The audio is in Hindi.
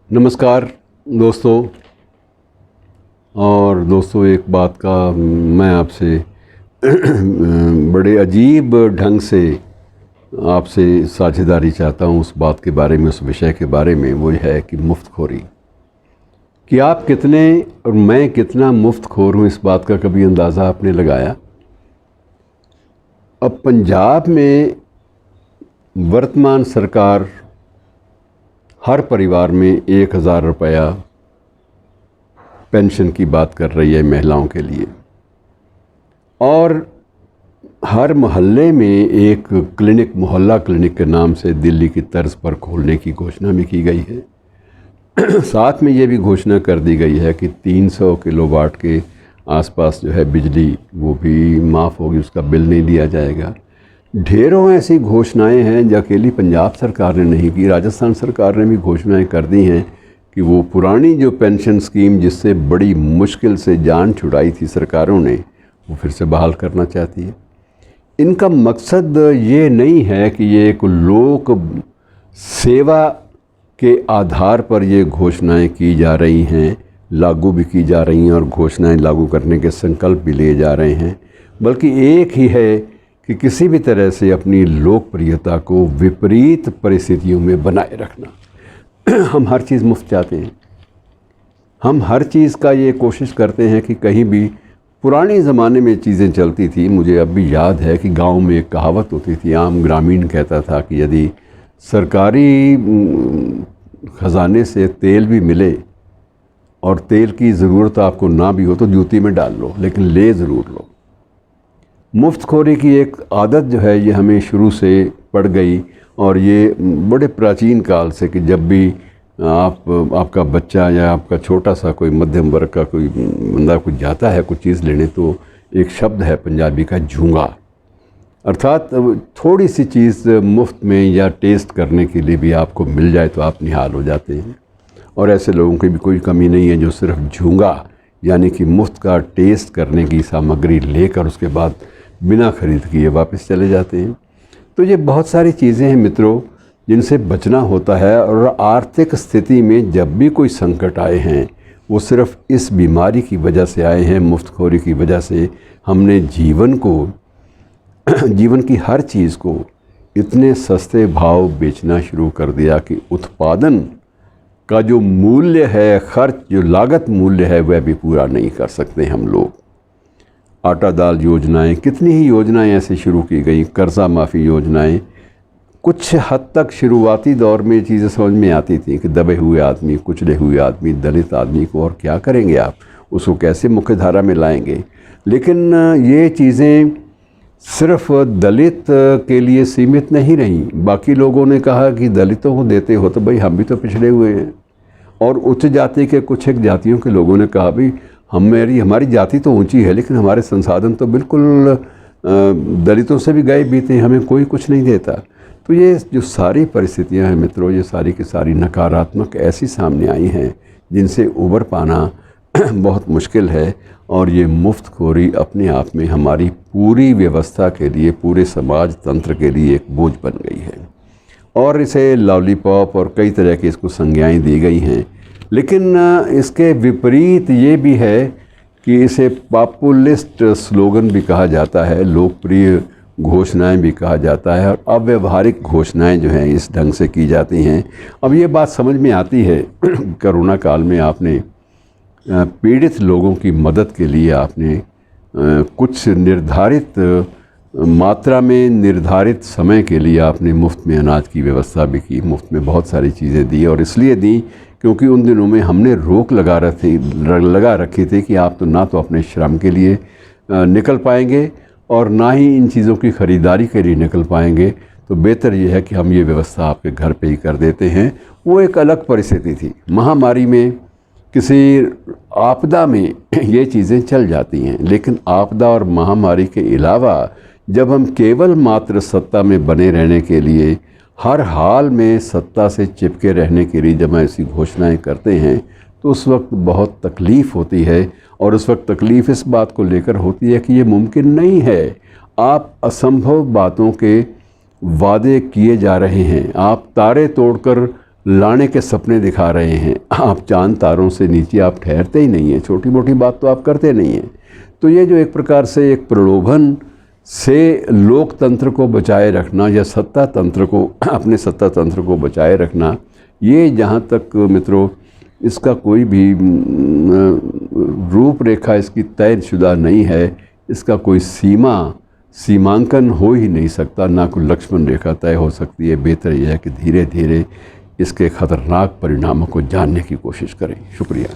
नमस्कार दोस्तों। और दोस्तों, एक बात का मैं आपसे बड़े अजीब ढंग से आपसे साझेदारी चाहता हूँ उस बात के बारे में, उस विषय के बारे में। वो है कि मुफ्तखोरी, कि आप कितने और मैं कितना मुफ्तखोर हूँ, इस बात का कभी अंदाज़ा आपने लगाया? अब पंजाब में वर्तमान सरकार हर परिवार में 1000 रुपया पेंशन की बात कर रही है महिलाओं के लिए, और हर मोहल्ले में एक क्लिनिक, मोहल्ला क्लिनिक के नाम से दिल्ली की तर्ज पर खोलने की घोषणा भी की गई है। साथ में ये भी घोषणा कर दी गई है कि 300 किलोवाट के आसपास जो है बिजली, वो भी माफ़ होगी, उसका बिल नहीं दिया जाएगा। ढेरों ऐसी घोषणाएं हैं जो अकेली पंजाब सरकार ने नहीं की, राजस्थान सरकार ने भी घोषणाएं कर दी हैं कि वो पुरानी जो पेंशन स्कीम जिससे बड़ी मुश्किल से जान छुड़ाई थी सरकारों ने, वो फिर से बहाल करना चाहती है। इनका मकसद ये नहीं है कि ये एक लोक सेवा के आधार पर ये घोषणाएं की जा रही हैं, लागू भी की जा रही हैं और घोषणाएं लागू करने के संकल्प भी लिए जा रहे हैं, बल्कि एक ही है कि किसी भी तरह से अपनी लोकप्रियता को विपरीत परिस्थितियों में बनाए रखना। हम हर चीज़ मुफ्त चाहते हैं, हम हर चीज़ का ये कोशिश करते हैं कि कहीं भी पुराने ज़माने में चीज़ें चलती थी। मुझे अब भी याद है कि गांव में एक कहावत होती थी, आम ग्रामीण कहता था कि यदि सरकारी ख़जाने से तेल भी मिले और तेल की ज़रूरत आपको ना भी हो तो जूती में डाल लो, लेकिन ले ज़रूर लो। मुफ्तखोरी की एक आदत जो है ये हमें शुरू से पड़ गई, और ये बड़े प्राचीन काल से कि जब भी आपका बच्चा या आपका छोटा सा कोई मध्यम वर्ग का कोई बंदा कुछ जाता है कुछ चीज़ लेने, तो एक शब्द है पंजाबी का, झूंगा। अर्थात थोड़ी सी चीज़ मुफ्त में या टेस्ट करने के लिए भी आपको मिल जाए तो आप निहाल हो जाते हैं। और ऐसे लोगों की भी कोई कमी नहीं है जो सिर्फ झूंगा यानी कि मुफ्त का टेस्ट करने की सामग्री लेकर उसके बाद बिना खरीद किए वापस चले जाते हैं। तो ये बहुत सारी चीज़ें हैं मित्रों जिनसे बचना होता है। और आर्थिक स्थिति में जब भी कोई संकट आए हैं वो सिर्फ इस बीमारी की वजह से आए हैं, मुफ्तखोरी की वजह से। हमने जीवन की हर चीज़ को इतने सस्ते भाव बेचना शुरू कर दिया कि उत्पादन का जो मूल्य है, खर्च जो लागत मूल्य है, वह भी पूरा नहीं कर सकते हम लोग। आटा दाल योजनाएं, कितनी ही योजनाएं ऐसे शुरू की गई, कर्जा माफ़ी योजनाएं। कुछ हद तक शुरुआती दौर में चीज़ें समझ में आती थी कि दबे हुए आदमी, कुचले हुए आदमी, दलित आदमी को और क्या करेंगे आप, उसको कैसे मुख्यधारा में लाएंगे। लेकिन ये चीज़ें सिर्फ दलित के लिए सीमित नहीं रहीं। बाकी लोगों ने कहा कि दलितों को देते हो तो भाई हम भी तो पिछड़े हुए हैं। और उच्च जाति के कुछ एक जातियों के लोगों ने कहा भाई हमारी जाति तो ऊंची है लेकिन हमारे संसाधन तो बिल्कुल दलितों से भी गए बीते हैं, हमें कोई कुछ नहीं देता। तो ये जो सारी परिस्थितियां हैं मित्रों, ये सारी की सारी नकारात्मक ऐसी सामने आई हैं जिनसे उबर पाना बहुत मुश्किल है। और ये मुफ्तखोरी अपने आप में हमारी पूरी व्यवस्था के लिए, पूरे समाज तंत्र के लिए एक बोझ बन गई है। और इसे लॉलीपॉप और कई तरह की इसको संज्ञाएं दी गई हैं। लेकिन इसके विपरीत ये भी है कि इसे पॉपुलिस्ट स्लोगन भी कहा जाता है, लोकप्रिय घोषणाएं भी कहा जाता है, और अव्यवहारिक घोषणाएं जो हैं इस ढंग से की जाती हैं। अब ये बात समझ में आती है कोरोना काल में आपने पीड़ित लोगों की मदद के लिए आपने कुछ निर्धारित मात्रा में, निर्धारित समय के लिए आपने मुफ्त में अनाज की व्यवस्था भी की, मुफ्त में बहुत सारी चीज़ें दी। और इसलिए दी क्योंकि उन दिनों में हमने रोक लगा रखी थी कि आप तो ना तो अपने श्रम के लिए निकल पाएंगे और ना ही इन चीज़ों की ख़रीदारी के लिए निकल पाएंगे। तो बेहतर ये है कि हम ये व्यवस्था आपके घर पे ही कर देते हैं। वो एक अलग परिस्थिति थी। महामारी में, किसी आपदा में ये चीज़ें चल जाती हैं, लेकिन आपदा और महामारी के अलावा जब हम केवल मात्र सत्ता में बने रहने के लिए, हर हाल में सत्ता से चिपके रहने के लिए जब हम ऐसी घोषणाएं करते हैं तो उस वक्त बहुत तकलीफ़ होती है। और उस वक्त तकलीफ़ इस बात को लेकर होती है कि ये मुमकिन नहीं है, आप असंभव बातों के वादे किए जा रहे हैं, आप तारे तोड़कर लाने के सपने दिखा रहे हैं। आप चांद तारों से नीचे आप ठहरते ही नहीं हैं, छोटी मोटी बात तो आप करते नहीं हैं। तो ये जो एक प्रकार से एक प्रलोभन से लोकतंत्र को बचाए रखना या सत्ता तंत्र को, अपने सत्ता तंत्र को बचाए रखना, ये जहाँ तक मित्रों इसका कोई भी रूपरेखा इसकी तयशुदा नहीं है, इसका कोई सीमांकन हो ही नहीं सकता, ना कोई लक्ष्मण रेखा तय हो सकती है। बेहतर यह है कि धीरे धीरे इसके ख़तरनाक परिणामों को जानने की कोशिश करें। शुक्रिया।